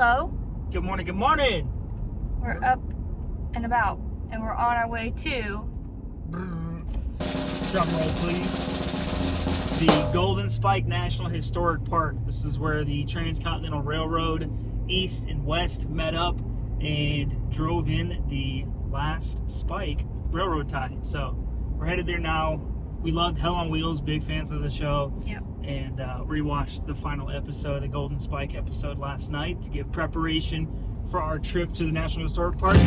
Hello. Good morning, good morning. We're up and about, and we're on our way to... Drum roll, please. The Golden Spike National Historic Park. This is where the Transcontinental Railroad East and West met up and drove in the last spike railroad tie. So we're headed there now. We loved Hell on Wheels, big fans of the show. Yep. And rewatched the final episode, the Golden Spike episode last night to get preparation for our trip to the National Historic Park.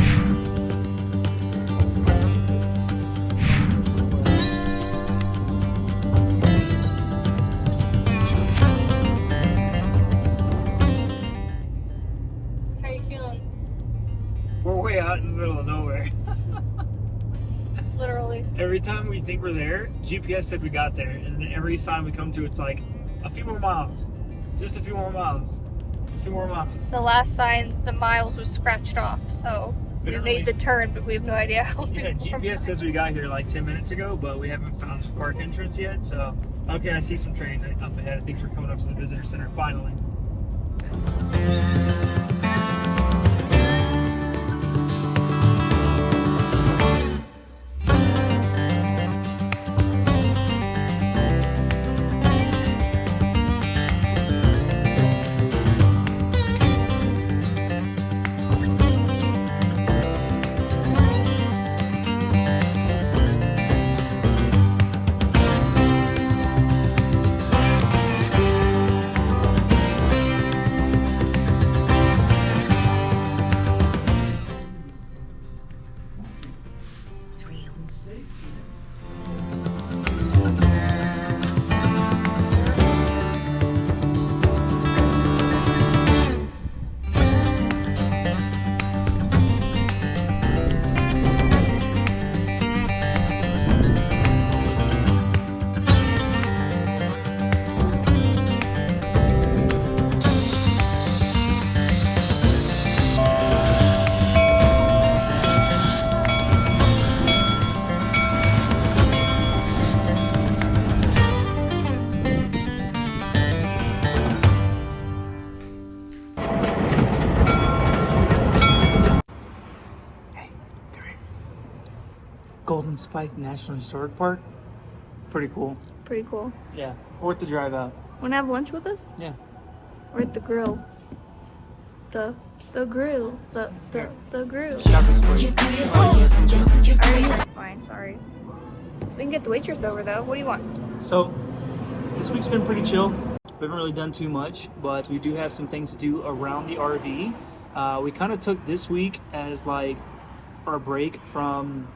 How are you feeling? We're way out in the middle of nowhere. Literally. Every time we think we're there, GPS said we got there, and then every sign we come to, it's like a few more miles, just a few more miles, a few more miles. The last sign, the miles was scratched off, so we made the turn, but we have no idea how Yeah, GPS says we got here like 10 minutes ago, but we haven't found the park entrance yet. So, okay, I see some trains up ahead. I think we're coming up to the visitor center finally. Golden Spike National Historic Park. Pretty cool. Pretty cool. Yeah, worth the drive out. Wanna have lunch with us? Yeah. Or at the grill. The grill. The grill. Alright, fine, sorry. We can get the waitress over though. What do you want? So, this week's been pretty chill. We haven't really done too much, but we do have some things to do around the RV. We kind of took this week as like our break from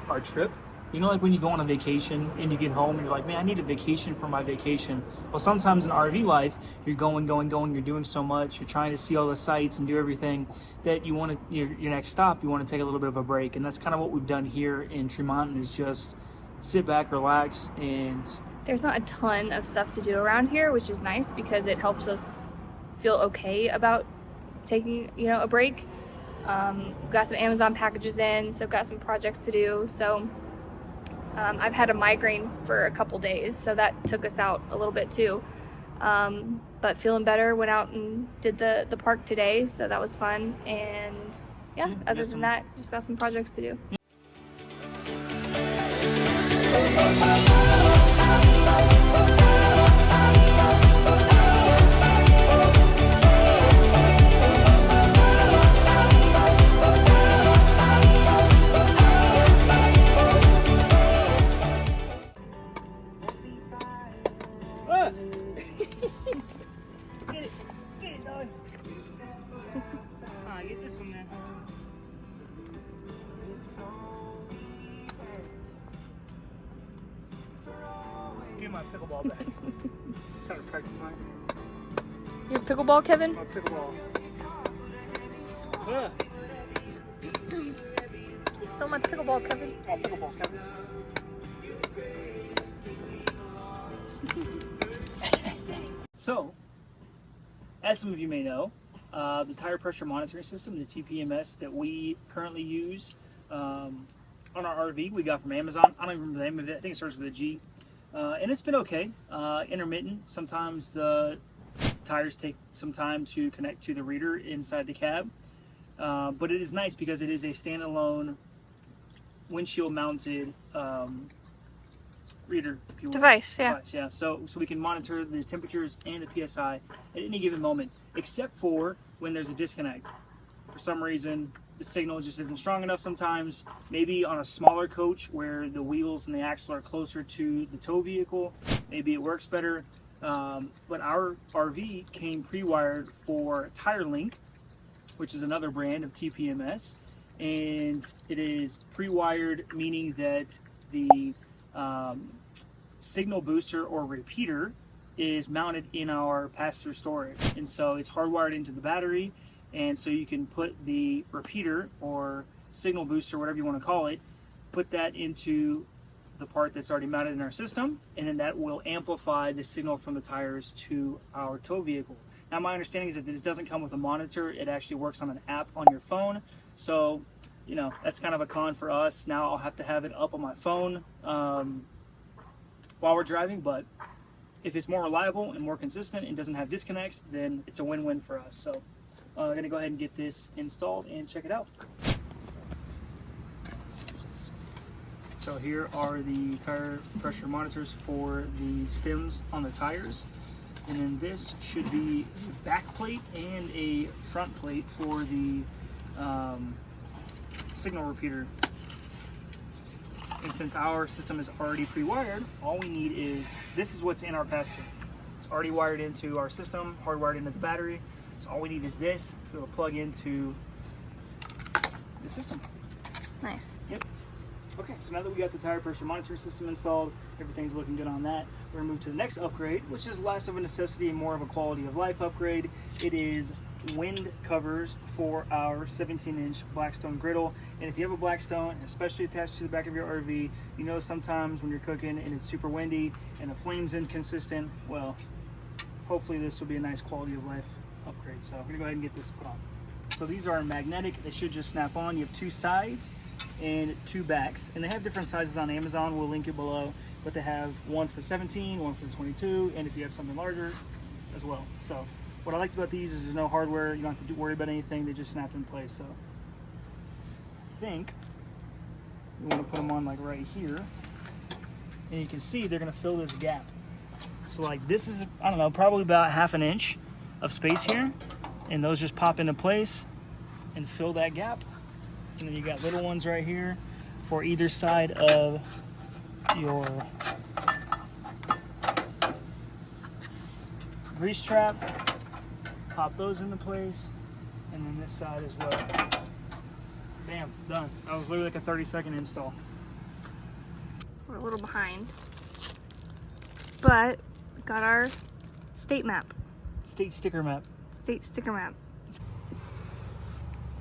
our trip. You know, like when you go on a vacation and you get home and you're like, man, I need a vacation for my vacation. Well, sometimes in RV life, you're going, you're doing so much, you're trying to see all the sights and do everything that you want to, your next stop, you want to take a little bit of a break. And that's kind of what we've done here in Tremonton, is just sit back, relax, and... There's not a ton of stuff to do around here, which is nice because it helps us feel okay about taking, a break. Got some Amazon packages in, so got some projects to do. So I've had a migraine for a couple days, so that took us out a little bit too. But feeling better, went out and did the park today, so that was fun. And yeah, other than that, just got some projects to do. Get it, dog. Get this one then. Give my pickleball back. Trying to practice mine. Your pickleball, Kevin? My pickleball. You stole my pickleball, Kevin. Oh, pickleball, Kevin. So, as some of you may know, the tire pressure monitoring system, the TPMS that we currently use on our RV, we got from Amazon. I don't even remember the name of it. I think it starts with a G. And it's been okay, intermittent. Sometimes the tires take some time to connect to the reader inside the cab. But it is nice because it is a standalone windshield mounted reader, if you will. Device, yeah. Device, yeah. So we can monitor the temperatures and the PSI at any given moment, except for when there's a disconnect. For some reason, the signal just isn't strong enough sometimes. Maybe on a smaller coach where the wheels and the axle are closer to the tow vehicle, maybe it works better. But our RV came pre-wired for TireLink, which is another brand of TPMS, and it is pre-wired, meaning that the signal booster or repeater is mounted in our pass-through storage, and so it's hardwired into the battery, and so you can put the repeater or signal booster, whatever you want to call it, put that into the part that's already mounted in our system, and then that will amplify the signal from the tires to our tow vehicle. Now, my understanding is that this doesn't come with a monitor. It actually works on an app on your phone. So, you know, that's kind of a con for us. Now I'll have to have it up on my phone while we're driving. But if it's more reliable and more consistent and doesn't have disconnects, then it's a win-win for us. So I'm going to go ahead and get this installed and check it out. So here are the tire pressure monitors for the stems on the tires. And then this should be a back plate and a front plate for the signal repeater. And since our system is already pre-wired, all we need is, this is what's in our pass-through. It's already wired into our system, hardwired into the battery. So all we need is this to be able to plug into the system. Nice. Yep. Okay, so now that we got the tire pressure monitor system installed, everything's looking good on that. We're gonna move to the next upgrade, which is less of a necessity and more of a quality of life upgrade. It is wind covers for our 17-inch Blackstone griddle. And if you have a Blackstone, especially attached to the back of your RV, you know sometimes when you're cooking and it's super windy and the flame's inconsistent, well, hopefully this will be a nice quality of life upgrade. So we're gonna go ahead and get this put on. So these are magnetic, they should just snap on. You have two sides and two backs, and they have different sizes on Amazon. We'll link it below, but they have one for 17, one for 22, and if you have something larger as well. So what I liked about these is there's no hardware, you don't have to worry about anything, they just snap in place. So I think we want to put them on like right here, and you can see they're going to fill this gap. So like this is, I don't know, probably about ½ an inch of space here, and those just pop into place and fill that gap. And then you got little ones right here for either side of your grease trap. Pop those into place, and then this side as well. Bam, done. That was literally like a 30-second install. We're a little behind, but we got our state map. State sticker map. State sticker map.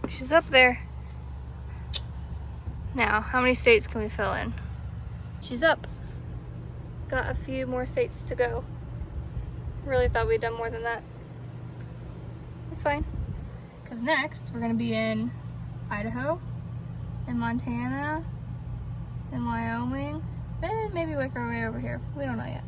She's up there. Now, how many states can we fill in? She's up. Got a few more states to go. Really thought we'd done more than that. It's fine. Because next, we're going to be in Idaho, in Montana, in Wyoming, then maybe work our way over here. We don't know yet.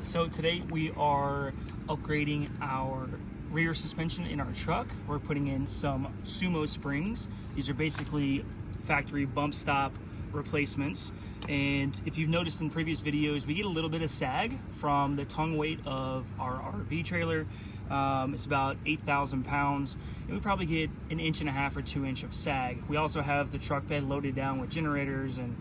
So today we are upgrading our rear suspension in our truck. We're putting in some SUMO springs. These are basically factory bump stop replacements. And if you've noticed in previous videos, we get a little bit of sag from the tongue weight of our RV trailer. It's about 8,000 pounds, and we probably get 1.5 or 2 inches of sag. We also have the truck bed loaded down with generators and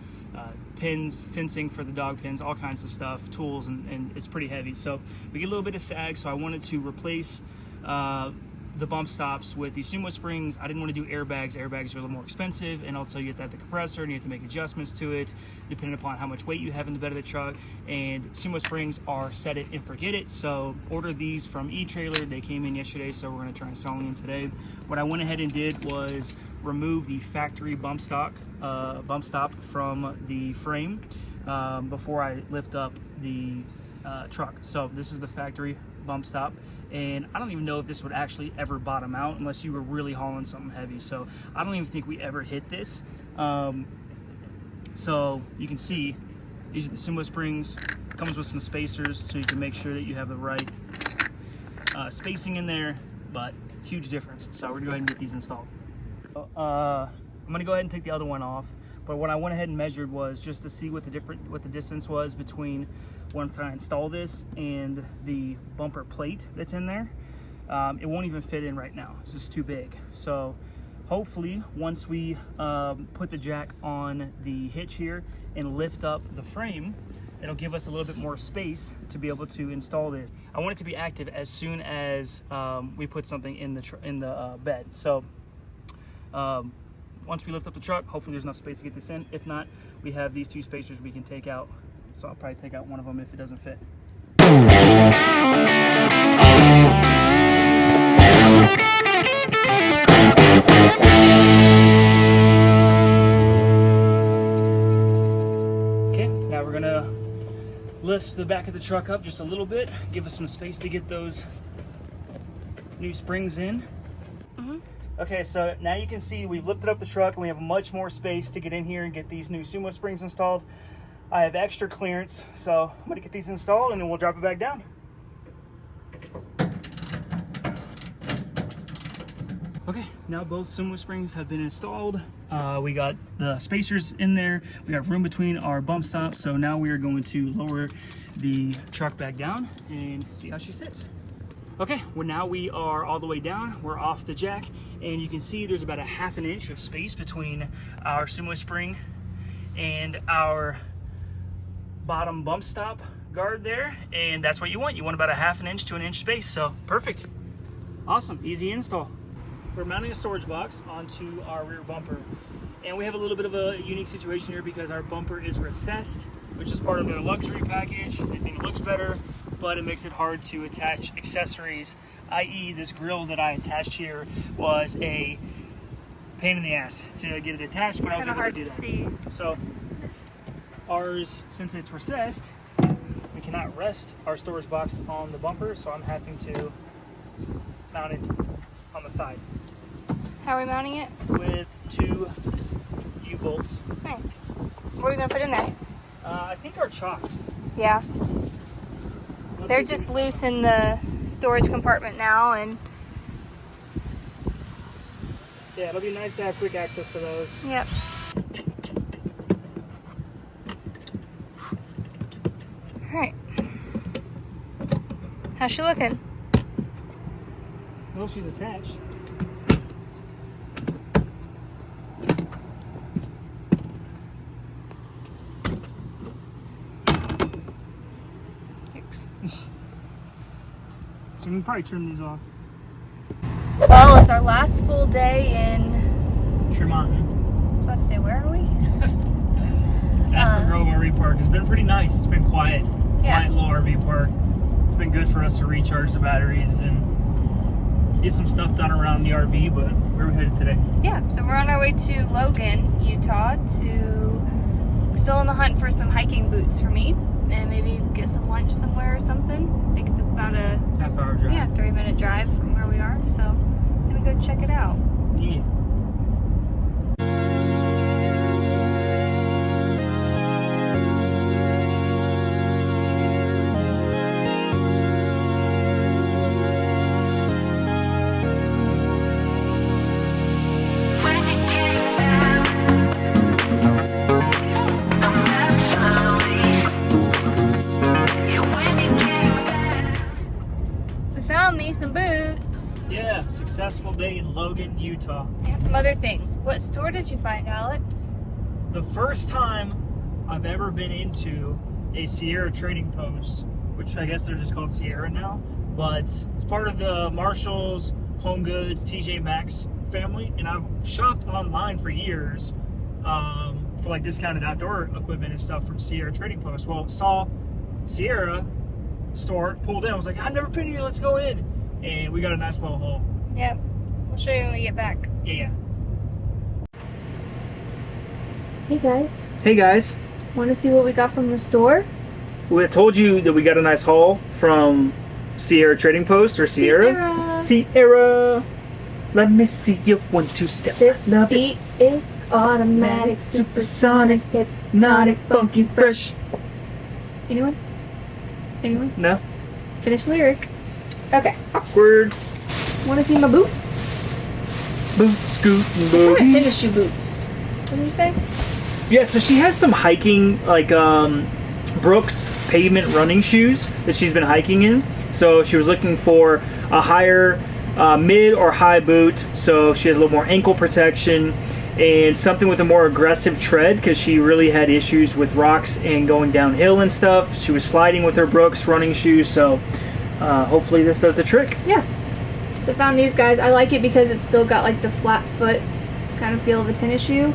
pins, fencing for the dog pins, all kinds of stuff, tools, and it's pretty heavy. So we get a little bit of sag, so I wanted to replace the the bump stops with the SUMO springs. I didn't want to do airbags. Airbags are a little more expensive, and also you have to have the compressor and you have to make adjustments to it depending upon how much weight you have in the bed of the truck. And SUMO springs are set it and forget it. So order these from E-Trailer. They came in yesterday, so we're going to try installing them today. What I went ahead and did was remove the factory bump stop from the frame before I lift up the truck. So this is the factory bump stop, and I don't even know if this would actually ever bottom out unless you were really hauling something heavy. So I don't even think we ever hit this. So you can see these are the SUMO springs. Comes with some spacers so you can make sure that you have the right spacing in there, but huge difference. So we're gonna go ahead and get these installed. I'm gonna go ahead and take the other one off, but what I went ahead and measured was just to see what the distance was between once I install this and the bumper plate that's in there. It won't even fit in right now. It's just too big. So hopefully once we put the jack on the hitch here and lift up the frame, it'll give us a little bit more space to be able to install this. I want it to be active as soon as we put something in the bed. So once we lift up the truck, hopefully there's enough space to get this in. If not, we have these two spacers we can take out. So I'll probably take out one of them if it doesn't fit. Okay, now we're gonna lift the back of the truck up just a little bit, give us some space to get those new springs in. Okay, so now you can see we've lifted up the truck and we have much more space to get in here and get these new SUMO springs installed. I have extra clearance, so I'm gonna get these installed and then we'll drop it back down. Okay, now both SUMO springs have been installed. We got the spacers in there. We have room between our bump stops, so now we are going to lower the truck back down and see how she sits. Okay, well now we are all the way down. We're off the jack, and you can see there's about a ½ an inch of space between our SUMO spring and our bottom bump stop guard there, and that's what you want. You want about a ½ an inch to an inch space, so perfect. Awesome, easy install. We're mounting a storage box onto our rear bumper, and we have a little bit of a unique situation here because our bumper is recessed, which is part of their luxury package. They think it looks better, but it makes it hard to attach accessories, i.e. this grill that I attached here was a pain in the ass to get it attached, but I was able to do that. So ours, since it's recessed, we cannot rest our storage box on the bumper, so I'm having to mount it on the side. How are we mounting it? With 2 U-bolts. Nice. What are we gonna put in there? I think our chocks. Yeah. They're just loose in the storage compartment now, and yeah, it'll be nice to have quick access to those. Yep. All right. How's she looking? Well, she's attached. So we can probably trim these off. Well, it's our last full day in Tremonton. I was about to say, where are we? Aspen Grove RV Park. It's been pretty nice. It's been quiet. Yeah. Quiet little RV park. It's been good for us to recharge the batteries and get some stuff done around the RV, but where are we headed today? Yeah, so we're on our way to Logan, Utah, still on the hunt for some hiking boots for me, and maybe get some lunch somewhere or something. I think it's about a half-hour drive. Yeah, 30-minute drive from where we are, so I'm gonna go check it out. Yeah. Some boots. Yeah, successful day in Logan, Utah. And some other things. What store did you find, Alex? The first time I've ever been into a Sierra trading post, which I guess they're just called Sierra now, but it's part of the Marshalls Home Goods, TJ Maxx family, and I've shopped online for years for like discounted outdoor equipment and stuff from Sierra Trading Post. Well, saw Sierra store, pulled in. I was like, I've never been here. Let's go in, and we got a nice little haul. Yep. We'll show you when we get back. Yeah. Hey guys. Hey guys. Want to see what we got from the store? We told you that we got a nice haul from Sierra Trading Post or Sierra. Sierra. Let me see you 1, 2 step. This beat is automatic, supersonic, hypnotic, funky, fresh. Anyone? Anyone? No. Finish lyric. Okay. Awkward. Want to see my boots? Boot scoot and What kind of booty. tennis shoe boots? What did you say? Yeah, so she has some hiking, like Brooks pavement running shoes that she's been hiking in. So she was looking for a higher mid or high boot, so she has a little more ankle protection and something with a more aggressive tread, because she really had issues with rocks and going downhill and stuff. She was sliding with her Brooks running shoes, so hopefully this does the trick. Yeah. So I found these guys. I like it because it's still got like the flat foot kind of feel of a tennis shoe,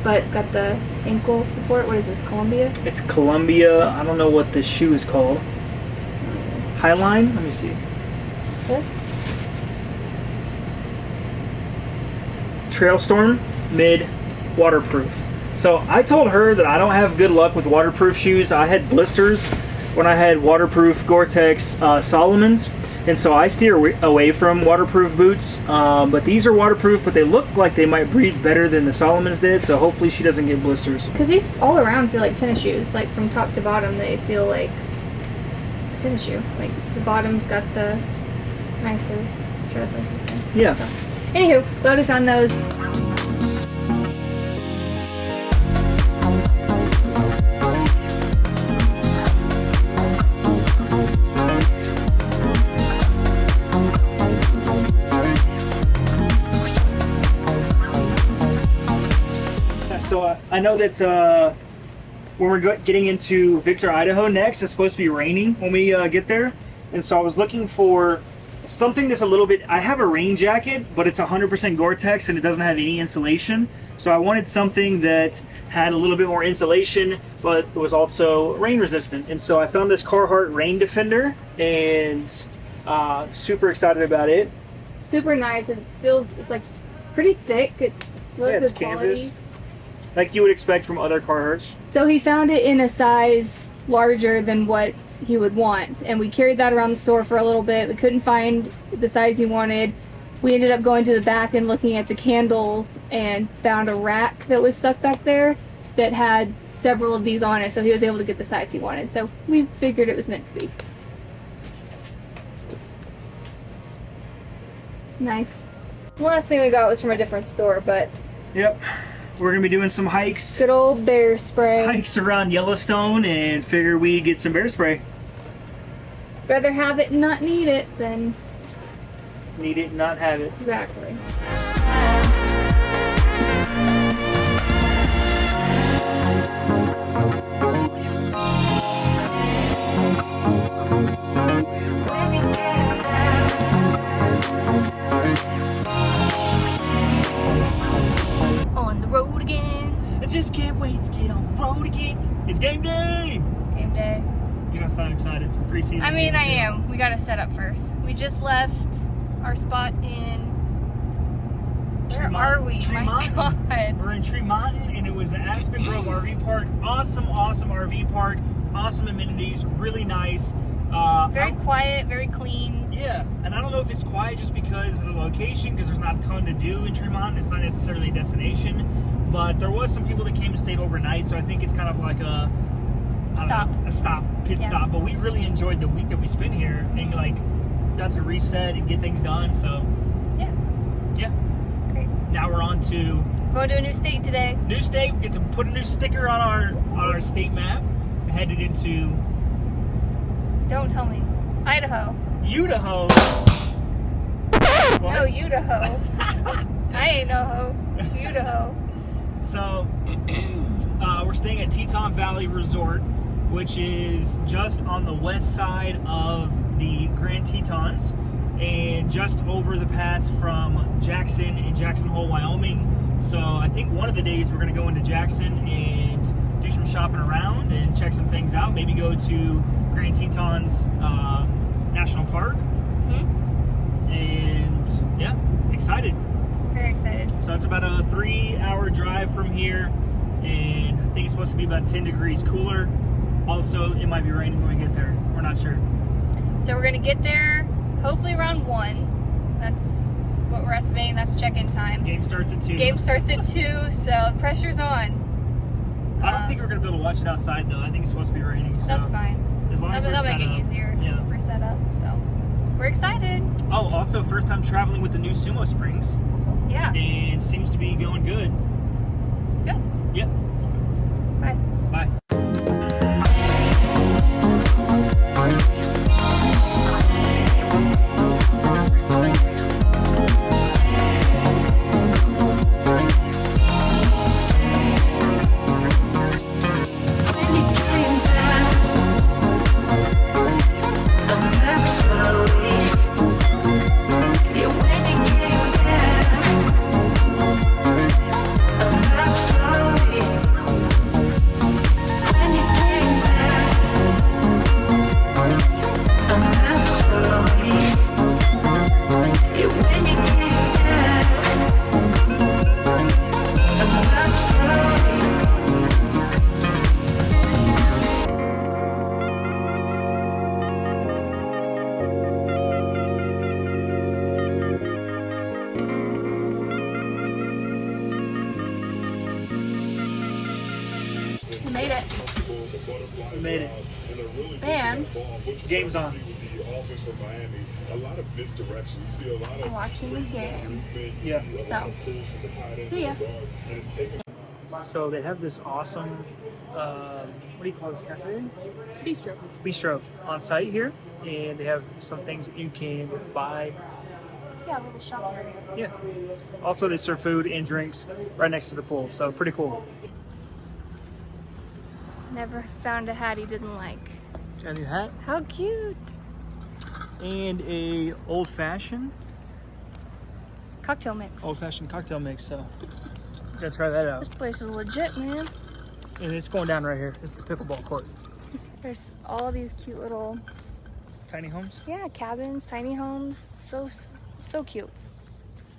but it's got the ankle support. What is this, Columbia? It's Columbia. I don't know what this shoe is called. Highline? Let me see. This? Trailstorm mid waterproof. So I told her that I don't have good luck with waterproof shoes. I had blisters when I had waterproof Gore-Tex Solomons, and so I steer away from waterproof boots. But these are waterproof, but they look like they might breathe better than the Solomons did, so hopefully she doesn't get blisters. Because these all around feel like tennis shoes. Like from top to bottom, they feel like a tennis shoe. Like the bottom's got the nicer tread, like you said. Yeah. So, anywho, glad we found those. So I know that when we're getting into Victor, Idaho next, it's supposed to be raining when we get there. And so I was looking for something that's a little bit, I have a rain jacket, but it's 100% Gore-Tex and it doesn't have any insulation. So I wanted something that had a little bit more insulation, but it was also rain resistant. And so I found this Carhartt Rain Defender, and super excited about it. Super nice. It feels, it's like pretty thick. It's really Yeah, it's good quality. canvas, like you would expect from other Carhartts. So he found it in a size larger than what he would want, and we carried that around the store for a little bit. We couldn't find the size he wanted. We ended up going to the back and looking at the candles and found a rack that was stuck back there that had several of these on it, so he was able to get the size he wanted. So we figured it was meant to be. Nice. The last thing we got was from a different store, but Yep. We're gonna be doing some hikes. good old bear spray. Hikes around Yellowstone, and figure we get some bear spray. Rather have it and not need it than Need it, not have it. exactly. On the road again. I just can't wait to get on the road again. It's game day! Game day. You don't sound excited for preseason. I mean, games I yet. am. We gotta set up first. We just left our spot in. Where are we? My God. We're in Tremonton, and it was the Aspen Grove RV Park. Awesome, awesome RV park. Awesome amenities. Really nice. Very quiet, very clean. Yeah, and I don't know if it's quiet just because of the location, because there's not a ton to do in Tremonton. It's not necessarily a destination, but there was some people that came and stayed overnight, so I think it's kind of like a pit Yeah. stop. But we really enjoyed the week that we spent here, and like got to reset and get things done. So Yeah. yeah, Great. now we're on to Going to a new state today. new state. We get to put a new sticker on our state map. Headed into Don't tell me. Idaho. U-daho. No, U-daho. I ain't no ho. U-daho. So, we're staying at Teton Valley Resort, which is just on the west side of the Grand Tetons. and just over the pass from Jackson and Jackson Hole, Wyoming. So I think one of the days we're going to go into Jackson and do some shopping around and check some things out. Maybe go to Grand Tetons National Park. And yeah, excited. Very excited. So it's about a 3-hour drive from here, and I think it's supposed to be about 10 degrees cooler. Also, it might be raining when we get there. We're not sure. So we're gonna get there hopefully around 1. That's what we're estimating. That's check-in time. Game starts at 2. Game starts at 2, so pressure's on. I don't think we're gonna be able to watch it outside though. I think it's supposed to be raining. So that's fine. As long as we're that'll set make it up. easier Yeah. for setup. So we're excited. Oh, also first time traveling with the new SUMO Springs, Yeah. and seems to be going good. Good. Yep. Bye. Bye. We made it. We made it. And Game's on. we're watching the game. Yeah. So, see ya. So they have this awesome, what do you call this cafe? Bistro. Bistro on site here, and they have some things that you can buy. Yeah, a little shop area. Yeah. Also, they serve food and drinks right next to the pool, so pretty cool. Never found a hat he didn't like. Got a new hat How cute. and a old-fashioned Cocktail mix. cocktail mix. So gotta try that out. This place is legit, man. And it's going down right here. This is the pickleball court. There's all these cute little, Tiny homes. yeah, cabins, tiny homes. So cute.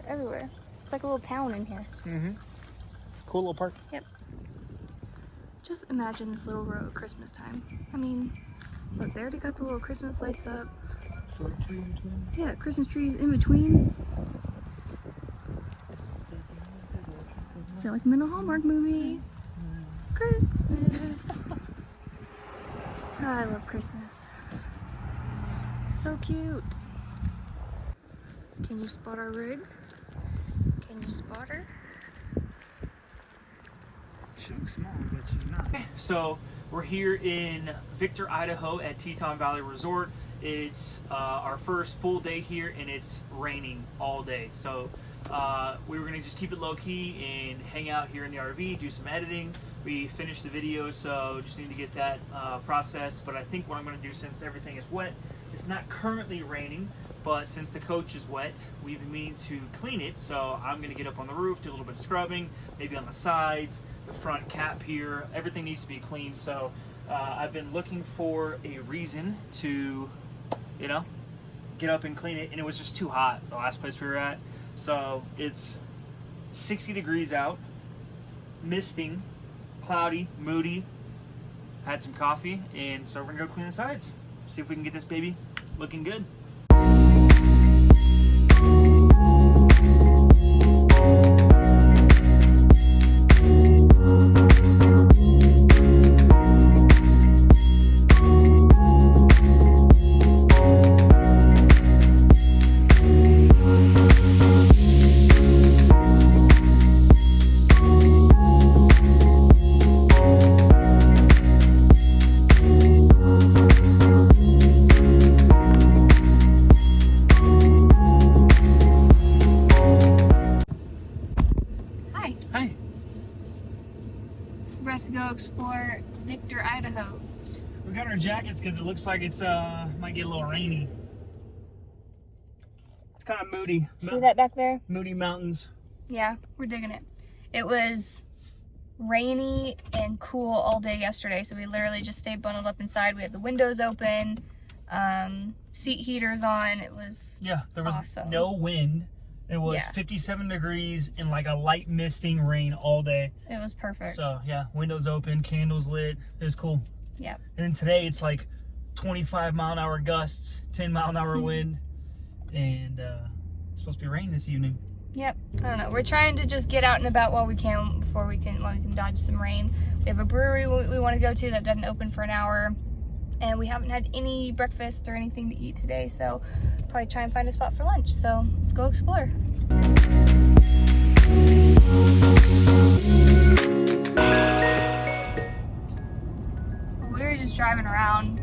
They're everywhere. It's like a little town in here. Mm-hmm. Cool little park. Yep. Just imagine this little row at Christmas time. I mean, look, they already got the little Christmas lights up. Yeah, Christmas trees in between. I feel like I'm in a Hallmark movie. Christmas. I love Christmas. So cute. Can you spot our rig? Can you spot her? She looks small, but she's not. So we're here in Victor, Idaho at Teton Valley Resort. It's our first full day here, and it's raining all day. So we were gonna just keep it low key and hang out here in the RV, do some editing. We finished the video, so just need to get that processed. But I think what I'm gonna do, since everything is wet, it's not currently raining, but since the coach is wet, we've been meaning to clean it. So I'm gonna get up on the roof, do a little bit of scrubbing, maybe on the sides, the front cap here. Everything needs to be clean. So I've been looking for a reason to, you know, get up and clean it, and it was just too hot the last place we were at. So it's 60 degrees out, misting, cloudy, moody. Had some coffee, and so we're gonna go clean the sides, see if we can get this baby looking good. Hi. We're about to go explore Victor, Idaho. We got our jackets because it looks like it's might get a little rainy. kind of moody. See that back there? Moody mountains. Yeah, we're digging it. It was rainy and cool all day yesterday, so we literally just stayed bundled up inside. We had the windows open, seat heaters on. It was there was awesome. No wind. It was 57 degrees and like a light misting rain all day. It was perfect. So yeah, windows open, candles lit. It was cool. Yeah. And then today it's like 25-mile-an-hour gusts, 10-mile-an-hour wind, and it's supposed to be rain this evening. Yep. I don't know. We're trying to just get out and about while we can while we can dodge some rain. We have a brewery we want to go to that doesn't open for an hour, and we haven't had any breakfast or anything to eat today, so probably try and find a spot for lunch. So let's go explore. We were just driving around.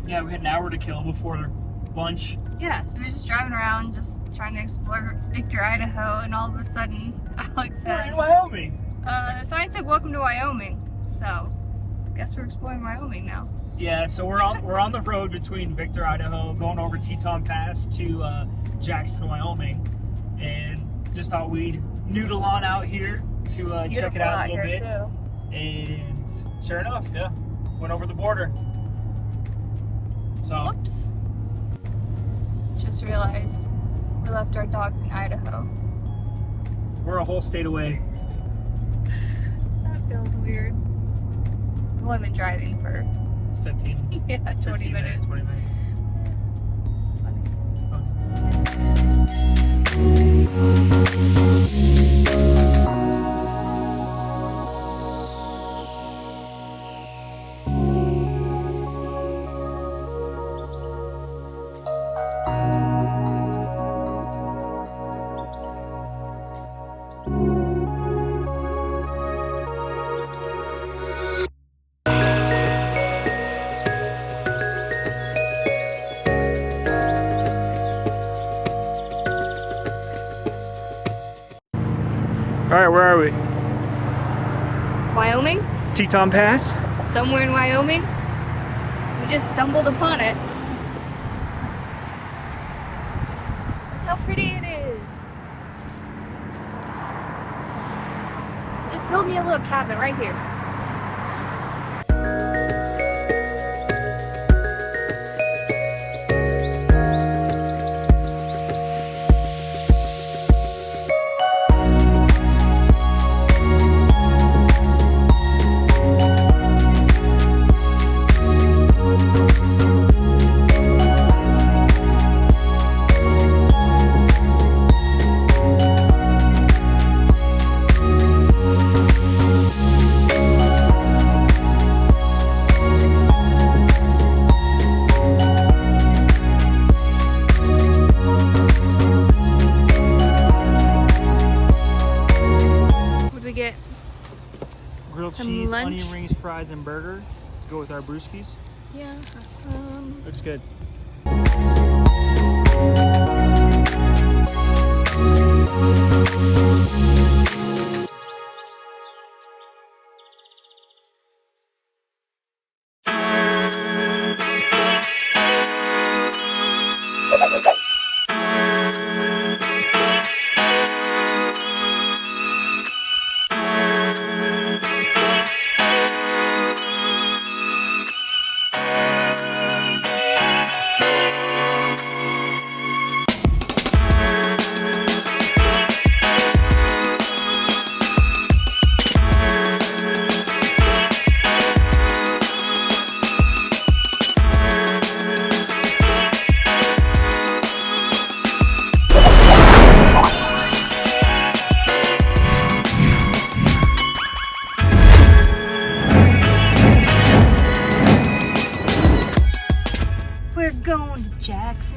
Yeah, we had an hour to kill before lunch. Yeah, so we were just driving around, just trying to explore Victor, Idaho, and all of a sudden, Alex said, We're in Wyoming. The sign said, "Welcome to Wyoming." So, I guess we're exploring Wyoming now. Yeah, so we're on the road between Victor, Idaho, going over Teton Pass to Jackson, Wyoming, and just thought we'd noodle on out here to check it out a little bit. Too. And sure enough, went over the border. So. Whoops. Just realized we left our dogs in Idaho. We're a whole state away. That feels weird. We've only been driving for 15. 20 minutes. 20 minutes. All right, where are we? Wyoming? Teton Pass? Somewhere in Wyoming. We just stumbled upon it. Look how pretty it is. Just build me a little cabin right here. Grilled Some cheese, lunch. onion rings, fries, and burger to go with our brewskis. Yeah. Looks good.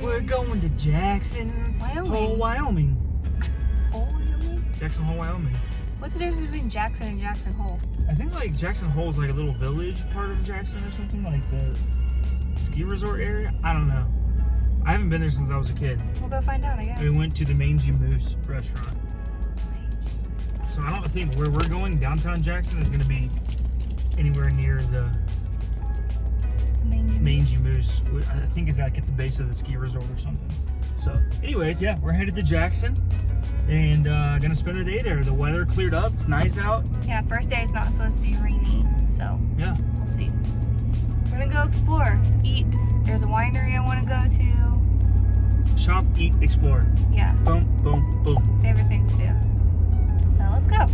We're going to Jackson, Wyoming. Hole, Wyoming. Hole, Wyoming? Jackson Hole, Wyoming. What's the difference between Jackson and Jackson Hole? I think like Jackson Hole is like a little village part of Jackson or something, like the ski resort area. I don't know. I haven't been there since I was a kid. We'll go find out, I guess. We went to the Mangy Moose restaurant. So I don't think where we're going, downtown Jackson, is going to be anywhere near the Mangy Moose. I think is like at the base of the ski resort or something. So anyways, yeah, we're headed to Jackson and gonna spend the day there. The weather cleared up, it's nice out. Yeah, first day is not supposed to be rainy, so Yeah, we'll see. We're gonna go explore, eat. There's a winery I want to go to. shop, eat, explore. Yeah, Boom, boom, boom. favorite things to do. So let's go.